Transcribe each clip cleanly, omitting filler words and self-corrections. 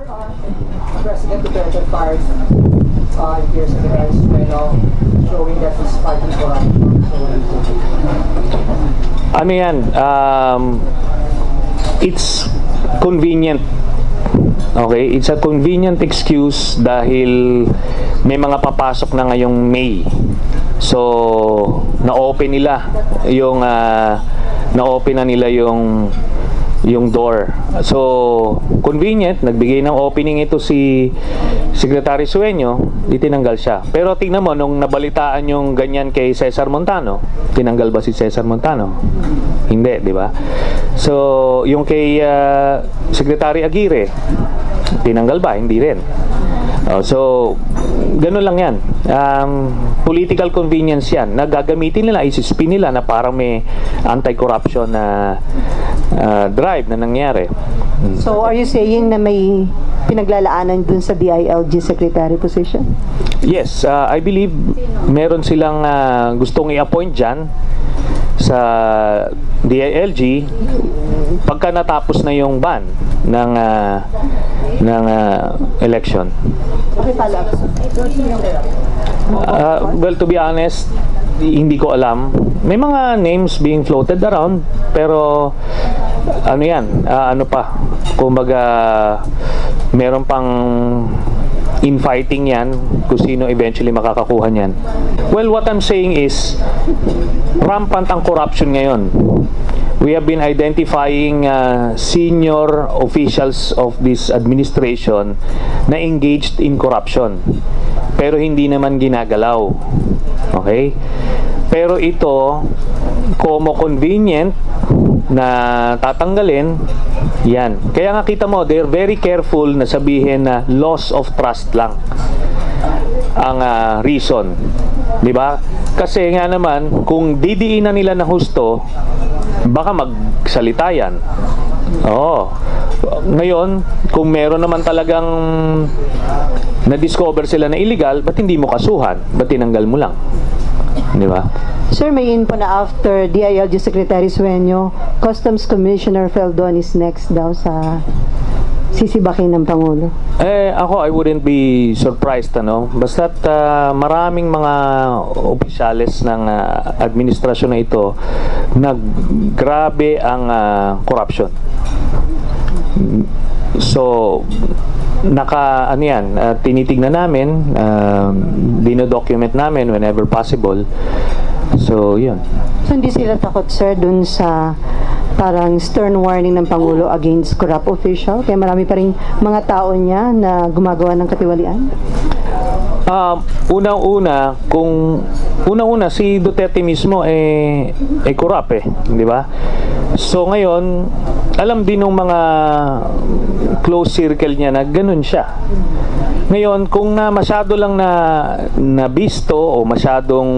President Duterte fired Interior Secretary Sueno, showing that he's fighting corruption. Ano yan? It's convenient. Okay? It's a convenient excuse dahil may mga papasok na ngayong May. So, na-open nila yung na-open na nila yung door. So, convenient, nagbigay ng opening ito si Secretary Sueño, di tinanggal siya. Pero tingnan mo, nung nabalitaan yung ganyan kay Cesar Montano, tinanggal ba si Cesar Montano? Hindi, di ba? So, yung kay Secretary Aguirre, tinanggal ba? Hindi rin. So, ganun lang yan. Political convenience yan. Nagagamitin nila, isispin nila na parang may anti-corruption na drive na nangyari. So, are you saying na may pinaglalaanan dun sa DILG secretary position? Yes, I believe meron silang gustong i-appoint dyan sa DILG pagka natapos na yung ban ng election. Okay, follow up. Well, to be honest, hindi ko alam. May mga names being floated around, pero ano yan, ano pa, kumbaga meron pang infighting yan kung sino eventually makakakuha niyan. Well, what I'm saying is rampant ang corruption ngayon. We have been identifying senior officials of this administration na engaged in corruption, pero hindi naman ginagalaw. Okay? Pero ito, como convenient na tatanggalin, yan. Kaya nga kita mo, they're very careful na sabihin na loss of trust lang ang reason. Di ba? Kasi nga naman, kung didiinan nila na husto, baka magsalita yan. Oo. Ngayon, kung meron naman talagang na-discover sila na illegal, ba't hindi mo kasuhan? Ba't tinanggal mo lang? Di ba? Sir, may info na after DILG Secretary Sueño, Customs Commissioner Feldon is next daw sa sisibakin ng Pangulo. Ako, I wouldn't be surprised, ano? Basta't maraming mga opisyales ng administrasyon na ito naggrabe ang corruption. So, ano yan, tinitignan namin, dinodocument namin whenever possible. So, yun. So, hindi sila takot, sir, dun sa parang stern warning ng Pangulo against corrupt official? Kaya marami pa rin mga tao niya na gumagawa ng katiwalian? Unang-una, si Duterte mismo corrupt di ba? So ngayon, alam din ng mga close circle niya na ganun siya. Ngayon, kung masyado lang na bisto o masyadong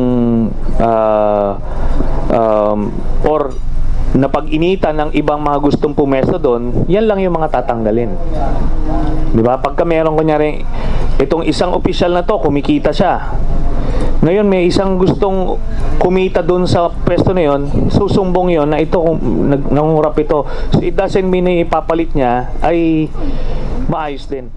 or napag-initan ng ibang mga gustong pumesto doon, yan lang yung mga tatanggalin. Di ba? Pagka meron kunyari, itong isang opisyal na to, kumikita siya. Ngayon, may isang gustong kumita doon sa pwesto na yon, susumbong yon na ito, nangungurap ito. So, it doesn't mean na ipapalit niya ay maayos din.